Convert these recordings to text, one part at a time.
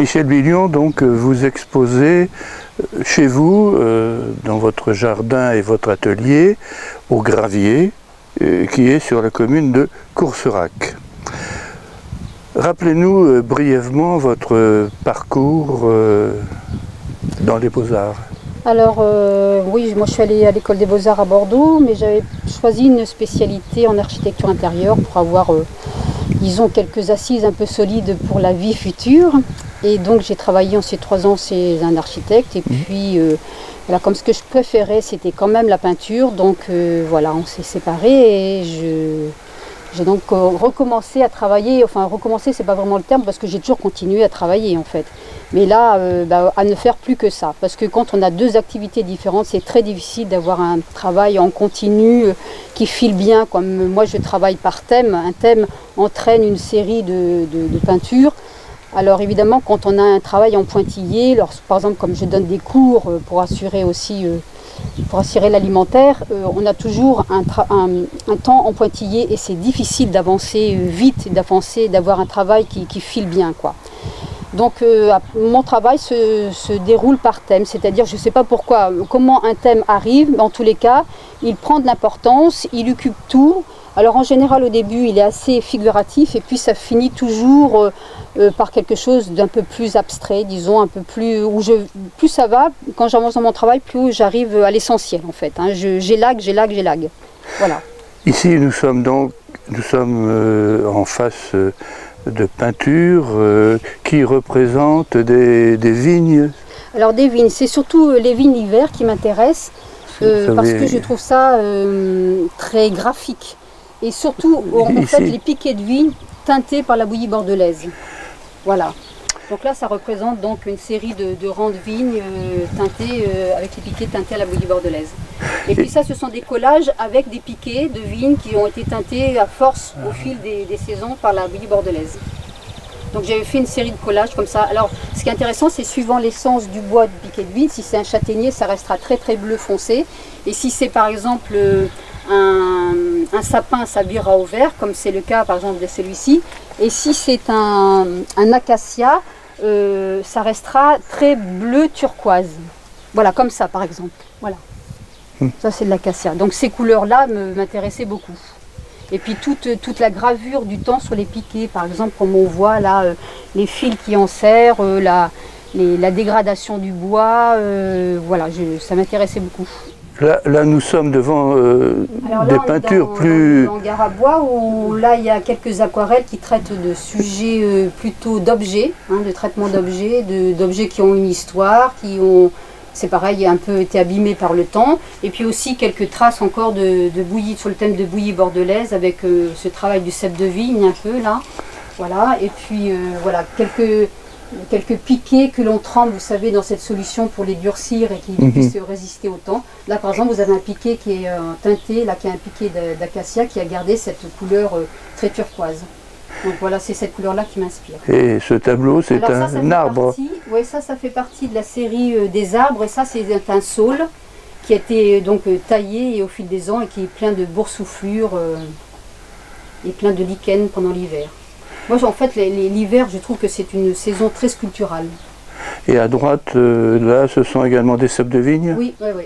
Michel Billion, donc vous exposez chez vous, dans votre jardin et votre atelier, au Gravier, qui est sur la commune de Courserac. Rappelez-nous brièvement votre parcours dans les Beaux-Arts. Alors oui, moi je suis allée à l'école des Beaux-Arts à Bordeaux, mais j'avais choisi une spécialité en architecture intérieure pour avoir, disons, quelques assises un peu solides pour la vie future. Et donc j'ai travaillé ensuite 3 ans chez un architecte, et puis voilà, comme ce que je préférais c'était quand même la peinture, donc voilà, on s'est séparés et j'ai donc recommencé à travailler, enfin recommencer c'est pas vraiment le terme parce que j'ai toujours continué à travailler en fait. Mais là, à ne faire plus que ça, parce que quand on a 2 activités différentes, c'est très difficile d'avoir un travail en continu qui file bien, comme moi je travaille par thème, un thème entraîne une série de peintures. Alors évidemment, quand on a un travail en pointillé, par exemple comme je donne des cours pour assurer aussi pour assurer l'alimentaire, on a toujours un temps en pointillé et c'est difficile d'avancer vite, d'avoir un travail qui file bien, quoi. Donc mon travail se déroule par thème, c'est-à-dire je ne sais pas pourquoi, comment un thème arrive, mais en tous les cas, il prend de l'importance, il occupe tout. Alors en général au début il est assez figuratif et puis ça finit toujours par quelque chose d'un peu plus abstrait, disons un peu plus, plus ça va, quand j'avance dans mon travail, plus j'arrive à l'essentiel en fait, hein. J'élague. Voilà. Ici nous sommes en face de peintures qui représentent des vignes. Alors des vignes, c'est surtout les vignes l'hiver qui m'intéressent parce que je trouve ça très graphique. Et surtout, en fait, les piquets de vigne teintés par la bouillie bordelaise. Voilà. Donc là, ça représente donc une série de rangs de vignes teintés, avec les piquets teintés à la bouillie bordelaise. Et puis ça, ce sont des collages avec des piquets de vignes qui ont été teintés à force au fil des saisons par la bouillie bordelaise. Donc j'avais fait une série de collages comme ça. Alors, ce qui est intéressant, c'est suivant l'essence du bois du piquet de vigne. Si c'est un châtaignier, ça restera très très bleu foncé. Et si c'est par exemple un sapin, ça virera au vert, comme c'est le cas par exemple de celui-ci. Et si c'est un acacia, ça restera très bleu turquoise. Voilà, comme ça par exemple. Voilà. Ça c'est de l'acacia. Donc ces couleurs-là m'intéressaient beaucoup. Et puis toute la gravure du temps sur les piquets, par exemple, comme on voit là, les fils qui en serrent, la dégradation du bois, voilà, ça m'intéressait beaucoup. Là, nous sommes devant des peintures plus... Dans hangar à bois, où là, il y a quelques aquarelles qui traitent de sujets plutôt d'objets, hein, de traitement d'objets, d'objets qui ont une histoire, qui ont, c'est pareil, un peu été abîmés par le temps. Et puis aussi quelques traces encore de bouillie, sur le thème de bouillie bordelaise, avec ce travail du cep de vigne un peu là. Voilà, et puis voilà, quelques piquets que l'on trempe, vous savez, dans cette solution pour les durcir et qui puissent résister au temps. Là, par exemple, vous avez un piquet qui est teinté, là, qui est un piquet d'acacia qui a gardé cette couleur très turquoise. Donc voilà, c'est cette couleur-là qui m'inspire. Et ce tableau, c'est un arbre. Oui, ça fait partie de la série des arbres, et ça, c'est un saule qui a été donc taillé et au fil des ans et qui est plein de boursouflures et plein de lichens pendant l'hiver. Moi, en fait, l'hiver, je trouve que c'est une saison très sculpturale. Et à droite, là, ce sont également des ceps de vigne? Oui, oui, oui.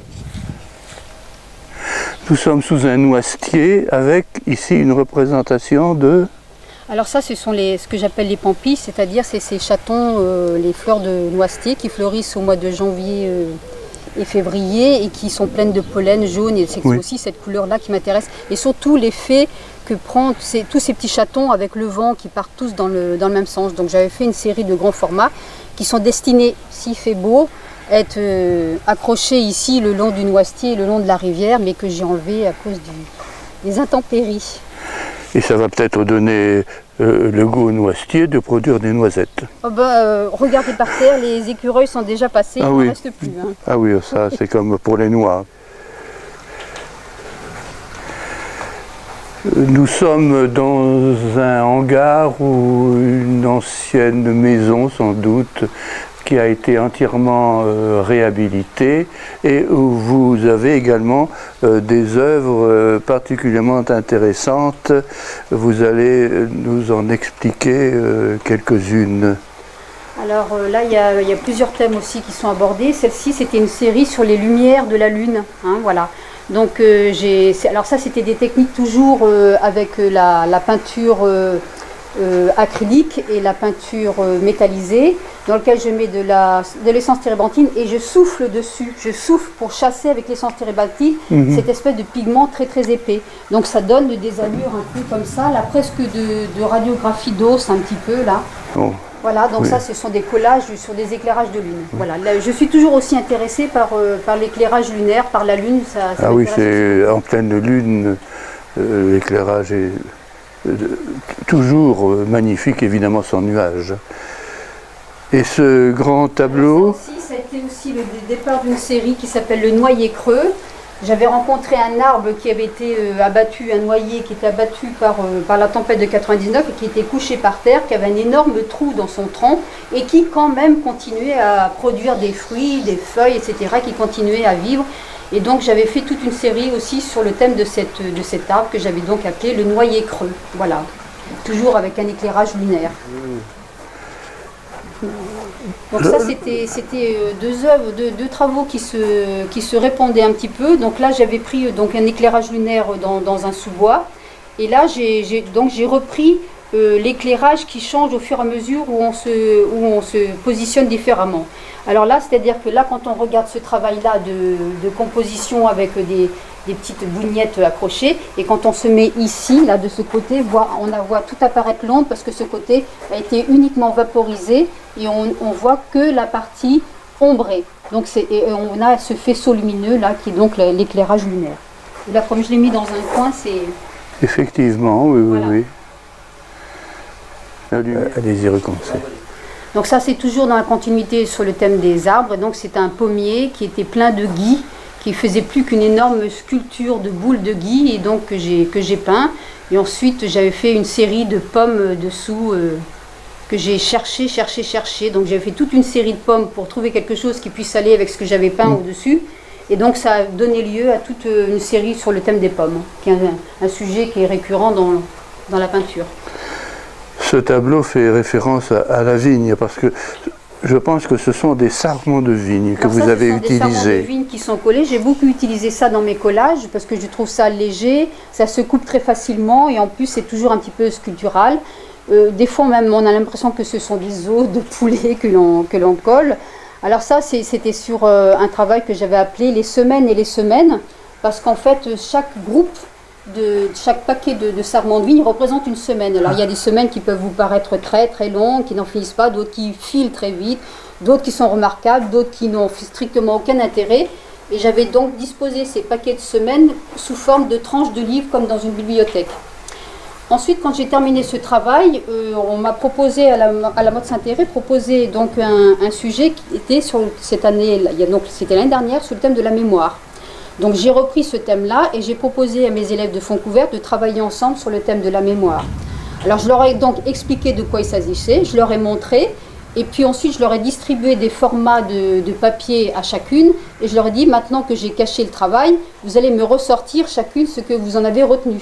Nous sommes sous un noisetier avec ici une représentation de... Alors ça, ce sont ce que j'appelle les pampis, c'est-à-dire c'est ces chatons, les fleurs de noisetier qui fleurissent au mois de janvier et février et qui sont pleines de pollen jaune, et c'est aussi cette couleur-là qui m'intéresse. Et surtout l'effet que prend tous ces petits chatons avec le vent qui partent tous dans le même sens. Donc j'avais fait une série de grands formats qui sont destinés, s'il fait beau, à être accrochés ici le long du noisetier, le long de la rivière, mais que j'ai enlevé à cause des intempéries. Et ça va peut-être donner le goût au noisetier de produire des noisettes. Oh regardez par terre, les écureuils sont déjà passés, il ne reste plus. Hein. Ah oui, ça c'est comme pour les noix. Nous sommes dans un hangar ou une ancienne maison sans doute qui a été entièrement réhabilitée et où vous avez également des œuvres particulièrement intéressantes. Vous allez nous en expliquer quelques-unes. Alors là, il y a plusieurs thèmes aussi qui sont abordés. Celle-ci, c'était une série sur les lumières de la Lune. Hein, voilà. Donc, alors ça, c'était des techniques toujours avec la peinture acrylique et la peinture métallisée, dans lequel je mets de l'essence térébenthine et je souffle dessus. Je souffle pour chasser avec l'essence térébenthine cette espèce de pigment très très épais. Donc ça donne des allures un peu comme ça, là presque de radiographie d'os un petit peu là. Oh. Voilà, donc ça ce sont des collages sur des éclairages de lune. Voilà, là, je suis toujours aussi intéressée par l'éclairage lunaire, par la lune. Ah oui, c'est en pleine lune, l'éclairage est toujours magnifique, évidemment sans nuages. Et ce grand tableau... Ça a été aussi le départ d'une série qui s'appelle Le Noyer Creux. J'avais rencontré un arbre qui avait été abattu, un noyer qui était abattu par la tempête de 99 et qui était couché par terre, qui avait un énorme trou dans son tronc et qui quand même continuait à produire des fruits, des feuilles, etc., qui continuait à vivre. Et donc j'avais fait toute une série aussi sur le thème de cet arbre que j'avais donc appelé Le Noyer Creux. Voilà, toujours avec un éclairage lunaire. Donc ça c'était deux travaux qui se répondaient un petit peu. Donc là j'avais pris un éclairage lunaire dans un sous-bois et là j'ai repris l'éclairage qui change au fur et à mesure où on se positionne différemment. Alors là, c'est-à-dire que là, quand on regarde ce travail-là de composition avec des petites bougnettes accrochées, et quand on se met ici, là, de ce côté, on voit tout apparaître l'ombre parce que ce côté a été uniquement vaporisé et on voit que la partie ombrée. Donc on a ce faisceau lumineux là qui est donc l'éclairage lunaire. Et là, comme je l'ai mis dans un coin, c'est... Effectivement, oui, voilà. Oui. Allez-y, recommencer. Donc ça, c'est toujours dans la continuité sur le thème des arbres. Et donc c'est un pommier qui était plein de gui, qui faisait plus qu'une énorme sculpture de boules de gui, et donc que j'ai peint. Et ensuite, j'avais fait une série de pommes dessous que j'ai cherché. Donc j'avais fait toute une série de pommes pour trouver quelque chose qui puisse aller avec ce que j'avais peint au-dessus. Et donc ça a donné lieu à toute une série sur le thème des pommes, qui est un sujet qui est récurrent dans la peinture. Ce tableau fait référence à la vigne, parce que je pense que ce sont des sarments de vigne que vous avez utilisés. Des sarments de vigne qui sont collés. J'ai beaucoup utilisé ça dans mes collages, parce que je trouve ça léger, ça se coupe très facilement, et en plus c'est toujours un petit peu sculptural. Des fois même on a l'impression que ce sont des os de poulet que l'on colle. Alors ça c'était sur un travail que j'avais appelé les semaines et les semaines, parce qu'en fait chaque groupe, chaque paquet de sarments de vigne représente une semaine. Alors il y a des semaines qui peuvent vous paraître très très longues, qui n'en finissent pas, d'autres qui filent très vite, d'autres qui sont remarquables, d'autres qui n'ont strictement aucun intérêt. Et j'avais donc disposé ces paquets de semaines sous forme de tranches de livres comme dans une bibliothèque. Ensuite, quand j'ai terminé ce travail, on m'a proposé à la Mode Saint-Thérèse proposé donc un sujet qui était sur cette année, c'était l'année dernière, sur le thème de la mémoire. Donc j'ai repris ce thème-là et j'ai proposé à mes élèves de Fontcouverte de travailler ensemble sur le thème de la mémoire. Alors je leur ai donc expliqué de quoi il s'agissait, je leur ai montré, et puis ensuite je leur ai distribué des formats de papier à chacune, et je leur ai dit, maintenant que j'ai caché le travail, vous allez me ressortir chacune ce que vous en avez retenu.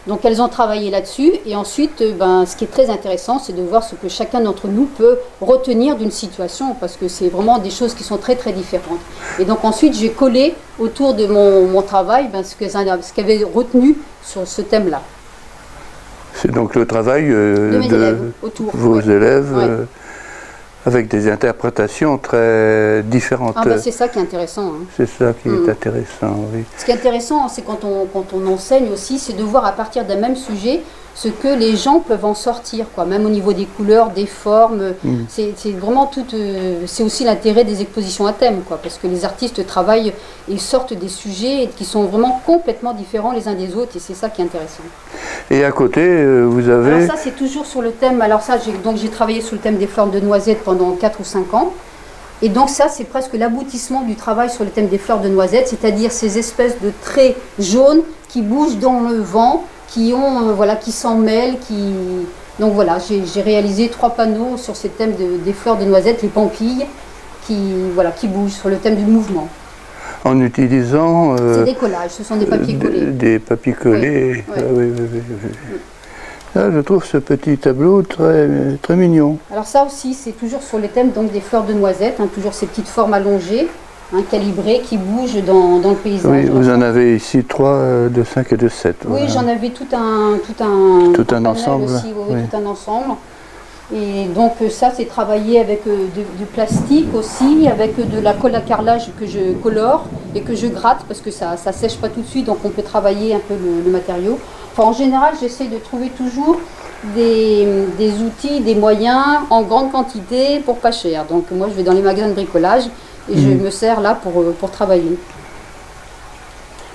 Donc elles ont travaillé là-dessus, et ensuite ce qui est très intéressant, c'est de voir ce que chacun d'entre nous peut retenir d'une situation, parce que c'est vraiment des choses qui sont très très différentes. Et donc ensuite j'ai collé autour de mon travail ce qu'ils avaient retenu sur ce thème-là. C'est donc le travail de vos élèves, ouais. Avec des interprétations très différentes. Ah c'est ça qui est intéressant. Hein. C'est ça qui est intéressant, oui. Ce qui est intéressant, c'est quand on enseigne aussi, c'est de voir à partir d'un même sujet ce que les gens peuvent en sortir, quoi. Même au niveau des couleurs, des formes. C'est vraiment tout. C'est aussi l'intérêt des expositions à thème, quoi, parce que les artistes travaillent et sortent des sujets qui sont vraiment complètement différents les uns des autres, et c'est ça qui est intéressant. Et à côté, vous avez... Alors ça, c'est toujours sur le thème. Alors ça, j'ai travaillé sur le thème des fleurs de noisettes pendant 4 ou 5 ans. Et donc ça, c'est presque l'aboutissement du travail sur le thème des fleurs de noisettes, c'est-à-dire ces espèces de traits jaunes qui bougent dans le vent, qui s'en mêlent, Donc voilà, j'ai réalisé 3 panneaux sur ce thème des fleurs de noisettes, les pampilles, qui bougent sur le thème du mouvement. En utilisant... c'est des collages, ce sont des papiers collés. Des papiers collés, oui. Oui. Là, je trouve ce petit tableau très, très mignon. Alors ça aussi, c'est toujours sur le thème donc, des fleurs de noisettes, hein, toujours ces petites formes allongées, hein, calibrées, qui bougent dans le paysage. Oui, vous en avez ici 3 de 5 et de 7. Oui, voilà. j'en avais tout un ensemble aussi, oui, oui. tout un ensemble. Et donc ça, c'est travaillé avec du plastique aussi, avec de la colle à carrelage que je colore et que je gratte parce que ça ne sèche pas tout de suite, donc on peut travailler un peu le matériau. Enfin, en général, j'essaie de trouver toujours des outils, des moyens en grande quantité pour pas cher. Donc moi, je vais dans les magasins de bricolage et je me sers là pour travailler.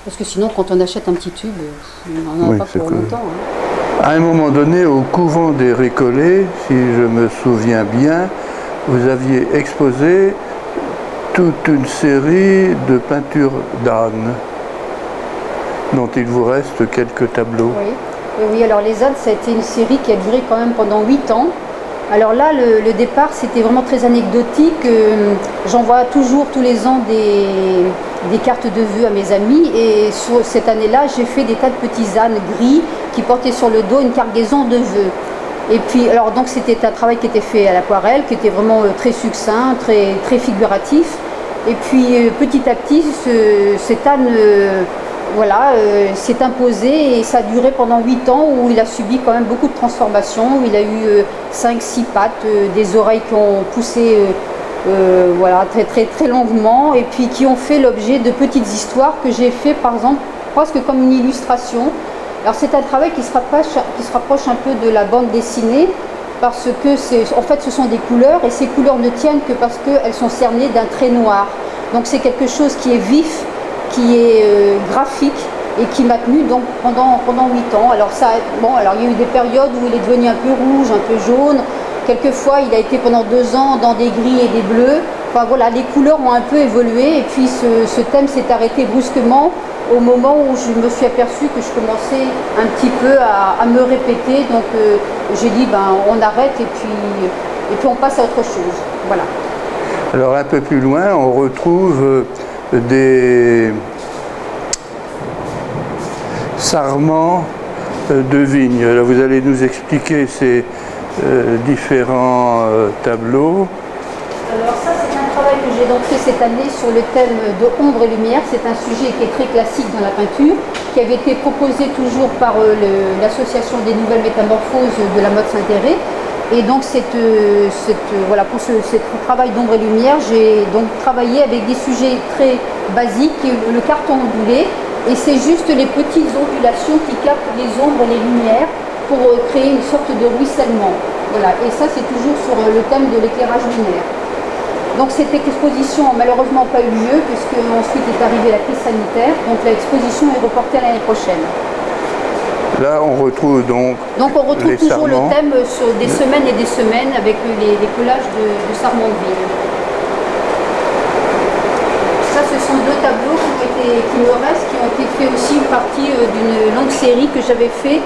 Parce que sinon, quand on achète un petit tube, on n'en a pas pour longtemps. Hein. À un moment donné, au couvent des Récollets, si je me souviens bien, vous aviez exposé toute une série de peintures d'ânes, dont il vous reste quelques tableaux. Oui, oui, alors les ânes, ça a été une série qui a duré quand même pendant 8 ans. Alors là, le départ, c'était vraiment très anecdotique. J'envoie toujours tous les ans des cartes de vœux à mes amis. Et sur cette année-là, j'ai fait des tas de petits ânes gris qui portaient sur le dos une cargaison de vœux. Et puis, alors donc c'était un travail qui était fait à l'aquarelle, qui était vraiment très succinct, très figuratif. Et puis petit à petit, cet âne voilà, s'est imposé et ça a duré pendant 8 ans où il a subi quand même beaucoup de transformations. Il a eu 5-6 pattes, des oreilles qui ont poussé voilà, très longuement et puis qui ont fait l'objet de petites histoires que j'ai fait par exemple presque comme une illustration. Alors c'est un travail qui se rapproche un peu de la bande dessinée parce que en fait ce sont des couleurs et ces couleurs ne tiennent que parce qu'elles sont cernées d'un trait noir. Donc c'est quelque chose qui est vif, qui est graphique et qui m'a tenu donc pendant 8 ans. Alors ça, bon, alors il y a eu des périodes où il est devenu un peu rouge, un peu jaune. Quelquefois, il a été pendant 2 ans dans des gris et des bleus. Enfin voilà, les couleurs ont un peu évolué et puis ce thème s'est arrêté brusquement au moment où je me suis aperçue que je commençais un petit peu à me répéter. Donc j'ai dit, ben, on arrête et puis on passe à autre chose. Voilà. Alors un peu plus loin, on retrouve des sarments de vigne. Alors vous allez nous expliquer ces différents tableaux. Alors ça, c'est un travail que j'ai donc fait cette année sur le thème de ombre et lumière. C'est un sujet qui est très classique dans la peinture, qui avait été proposé toujours par l'association des nouvelles métamorphoses de la mode Saint-Héré. Et donc voilà, pour ce travail d'ombre et lumière, j'ai donc travaillé avec des sujets très basiques, le carton ondulé, et c'est juste les petites ondulations qui captent les ombres et les lumières pour créer une sorte de ruissellement. Voilà, et ça c'est toujours sur le thème de l'éclairage lunaire. Donc cette exposition n'a malheureusement pas eu lieu, puisque ensuite est arrivée la crise sanitaire, donc l'exposition est reportée à l'année prochaine. Là, on retrouve donc on retrouve les toujours sarments. le thème sur des semaines et des semaines avec les collages de sarments de vigne. Ça, ce sont 2 tableaux qui me restent, qui ont été faits aussi une partie d'une longue série que j'avais fait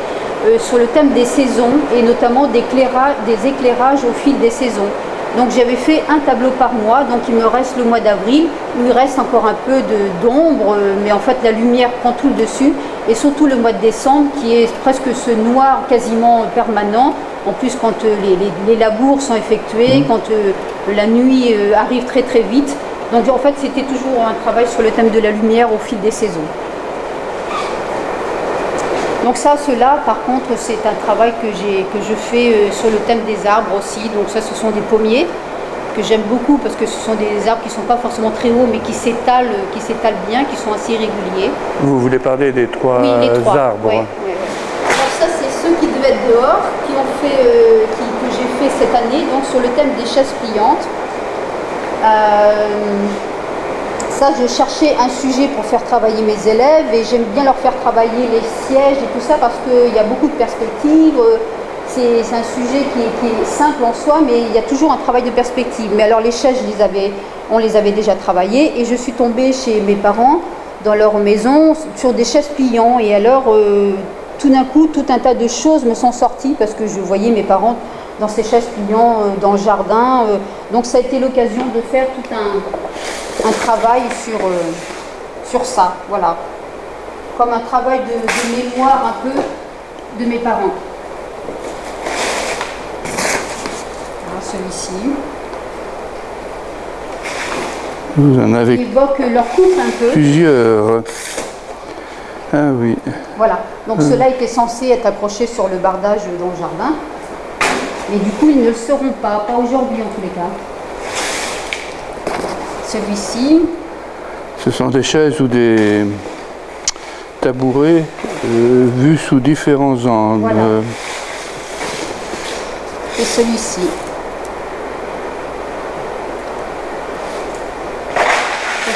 sur le thème des saisons et notamment des éclairages au fil des saisons. Donc j'avais fait un tableau par mois, donc il me reste le mois d'avril, où il reste encore un peu d'ombre, mais en fait la lumière prend tout le dessus, et surtout le mois de décembre qui est presque ce noir quasiment permanent, en plus quand les labours sont effectués, quand la nuit arrive très vite. Donc en fait c'était toujours un travail sur le thème de la lumière au fil des saisons. Donc ça, cela, par contre, c'est un travail que je fais sur le thème des arbres aussi. Donc ça, ce sont des pommiers que j'aime beaucoup parce que ce sont des arbres qui ne sont pas forcément très hauts, mais qui s'étalent bien, qui sont assez réguliers. Vous voulez parler des 3 oui, les 3 arbres. Oui. Alors ça, c'est ceux qui devaient être dehors, que j'ai fait cette année, donc sur le thème des chaises pliantes. Ça, je cherchais un sujet pour faire travailler mes élèves et j'aime bien leur faire travailler les sièges et tout ça parce qu'il y a beaucoup de perspectives. C'est un sujet qui est simple en soi, mais il y a toujours un travail de perspective. Mais alors les chaises, on les avait déjà travaillées et je suis tombée chez mes parents dans leur maison sur des chaises pliantes. Et alors, tout d'un coup, tout un tas de choses me sont sorties parce que je voyais mes parents dans ces chaises pliantes dans le jardin. Donc ça a été l'occasion de faire tout un travail sur ça, voilà. Comme un travail de mémoire un peu de mes parents. celui-ci. Vous en avez Qui évoque leur couple un peu. plusieurs. Ah oui. Voilà, donc ceux-là étaient censés être accrochés sur le bardage dans le jardin. Mais du coup, ils ne le seront pas aujourd'hui en tous les cas. Celui-ci. Ce sont des chaises ou des tabourets vus sous différents angles. Voilà. Et celui-ci.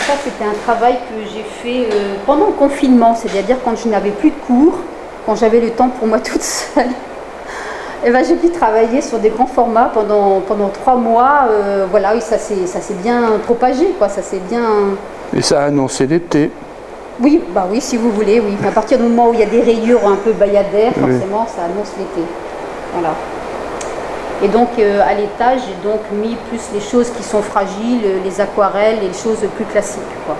Ça, c'était un travail que j'ai fait pendant le confinement, c'est-à-dire quand je n'avais plus de cours, quand j'avais le temps pour moi toute seule. Et ben, j'ai pu travailler sur des grands formats pendant 3 mois. Voilà, et ça s'est bien propagé, quoi. Ça s'est bien. Et ça a annoncé l'été. Oui, bah oui, si vous voulez, oui. À partir du moment où il y a des rayures un peu bayadères, forcément, ça annonce l'été. Voilà. Et donc à l'étage, j'ai donc mis plus les choses qui sont fragiles, les aquarelles et les choses plus classiques, quoi.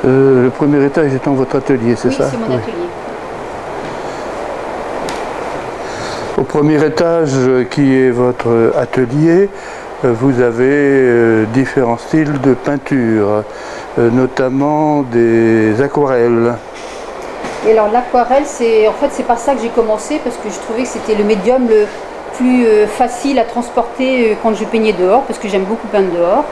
Le premier étage étant votre atelier, c'est ça? Oui, c'est mon atelier. Au premier étage, qui est votre atelier, vous avez différents styles de peinture, notamment des aquarelles. Et alors l'aquarelle, en fait, c'est par ça que j'ai commencé, parce que je trouvais que c'était le médium le plus facile à transporter quand je peignais dehors, parce que j'aime beaucoup peindre dehors.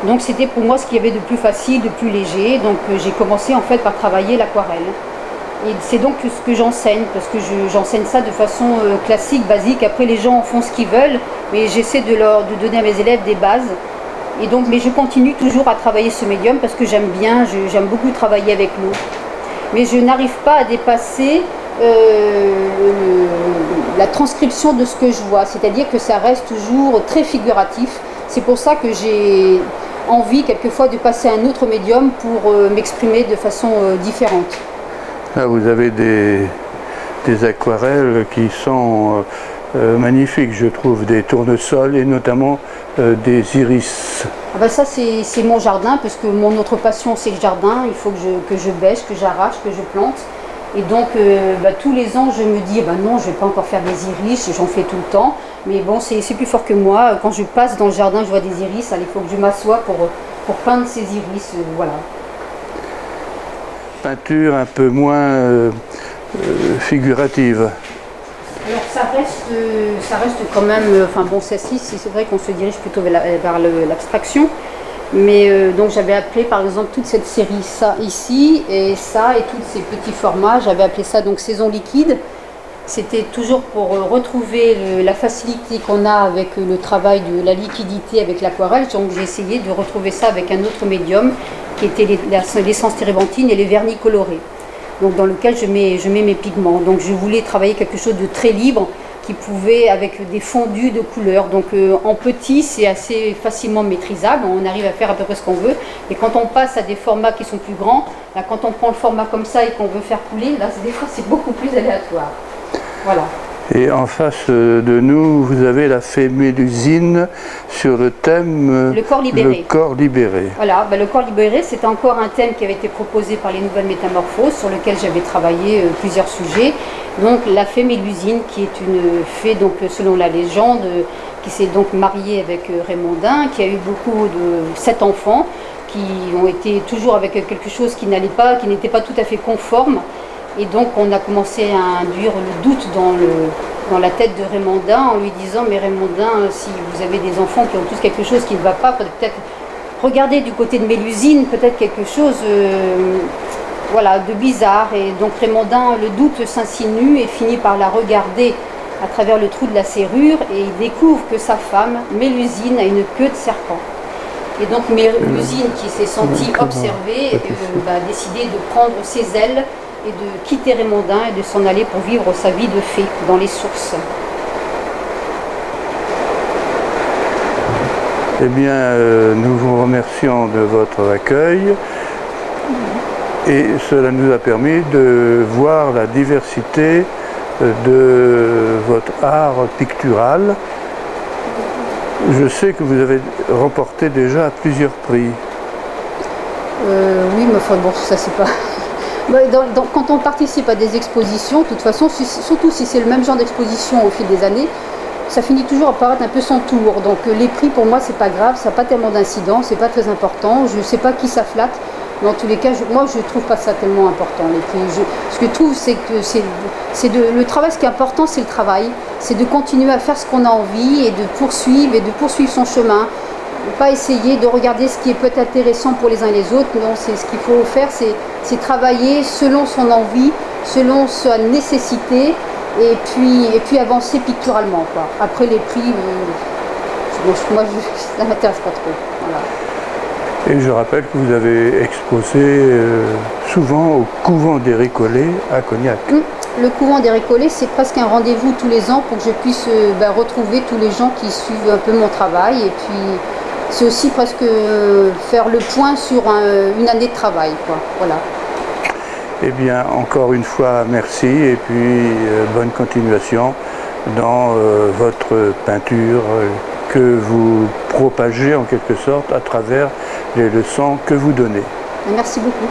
Donc c'était pour moi ce qu'il y avait de plus facile, de plus léger. Donc j'ai commencé en fait par travailler l'aquarelle. Et c'est donc ce que j'enseigne, parce que j'enseigne ça de façon classique, basique. Après les gens en font ce qu'ils veulent, mais j'essaie de donner à mes élèves des bases. Et donc, mais je continue toujours à travailler ce médium parce que j'aime bien, j'aime beaucoup travailler avec l'eau. Mais je n'arrive pas à dépasser la transcription de ce que je vois, c'est-à-dire que ça reste toujours très figuratif. C'est pour ça que j'ai envie quelquefois de passer à un autre médium pour m'exprimer de façon différente. Là, vous avez des aquarelles qui sont magnifiques, je trouve, des tournesols et notamment des iris. Ah ben ça, c'est mon jardin, parce que mon autre passion, c'est le jardin. Il faut que je bêche, que j'arrache, que je plante. Et donc, tous les ans, je me dis, non, je ne vais pas encore faire des iris, j'en fais tout le temps. Mais bon, c'est plus fort que moi. Quand je passe dans le jardin, je vois des iris, il faut que je m'assoie pour peindre ces iris, voilà. Peinture un peu moins figurative. Alors ça reste quand même, enfin bon, celle-ci, c'est vrai qu'on se dirige plutôt vers l'abstraction. Mais donc j'avais appelé par exemple toute cette série, ça ici, et ça, et tous ces petits formats, j'avais appelé ça donc saison liquide. C'était toujours pour retrouver la facilité qu'on a avec le travail de la liquidité avec l'aquarelle. Donc j'ai essayé de retrouver ça avec un autre médium qui était l'essence térébenthine et les vernis colorés. Donc dans lequel je mets mes pigments. Donc je voulais travailler quelque chose de très libre qui pouvait, avec des fondus de couleurs. Donc en petit, c'est assez facilement maîtrisable, on arrive à faire à peu près ce qu'on veut. Et quand on passe à des formats qui sont plus grands, là, quand on prend le format comme ça et qu'on veut faire couler, là des fois c'est beaucoup plus aléatoire. Voilà. Et en face de nous, vous avez la fée Mélusine sur le thème le corps libéré. Le corps libéré. Voilà, le corps libéré, c'est encore un thème qui avait été proposé par les Nouvelles Métamorphoses, sur lequel j'avais travaillé plusieurs sujets. Donc la fée Mélusine, qui est une fée, donc selon la légende, qui s'est donc mariée avec Raymondin, qui a eu beaucoup de 7 enfants, qui ont été toujours avec quelque chose qui n'allait pas, qui n'était pas tout à fait conforme. Et donc on a commencé à induire le doute dans la tête de Raymondin en lui disant « Mais Raymondin, si vous avez des enfants qui ont tous quelque chose qui ne va pas, peut-être regarder du côté de Mélusine, peut-être quelque chose voilà, de bizarre. » Et donc Raymondin, le doute s'insinue et finit par la regarder à travers le trou de la serrure et il découvre que sa femme, Mélusine, a une queue de serpent. Et donc Mélusine, qui s'est sentie observée, a décidé de prendre ses ailes et de quitter Raymondin et de s'en aller pour vivre sa vie de fée dans les sources. Eh bien, nous vous remercions de votre accueil et cela nous a permis de voir la diversité de votre art pictural Je sais que vous avez remporté déjà plusieurs prix. Oui, mais enfin bon, ça c'est pas... Quand on participe à des expositions, de toute façon, surtout si c'est le même genre d'exposition au fil des années, ça finit toujours à paraître un peu son tour. Donc les prix pour moi c'est pas grave, ça n'a pas tellement d'incidence, c'est pas très important. Je sais pas qui ça flatte, mais en tous les cas, moi je trouve pas ça tellement important. Les prix. Ce que je trouve c'est que le travail, ce qui est important c'est le travail, c'est de continuer à faire ce qu'on a envie et de poursuivre son chemin. Pas essayer de regarder ce qui est peut-être intéressant pour les uns et les autres. Non, c'est ce qu'il faut faire, c'est travailler selon son envie, selon sa nécessité, et puis avancer picturalement, quoi. Après les prix, ça ne m'intéresse pas trop. Voilà. Et je rappelle que vous avez exposé souvent au couvent des Récollets à Cognac. Le couvent des Récollets, c'est presque un rendez-vous tous les ans pour que je puisse retrouver tous les gens qui suivent un peu mon travail. Et puis c'est aussi presque faire le point sur une année de travail, quoi. Voilà. Eh bien, encore une fois, merci et puis bonne continuation dans votre peinture que vous propagez en quelque sorte à travers les leçons que vous donnez. Merci beaucoup.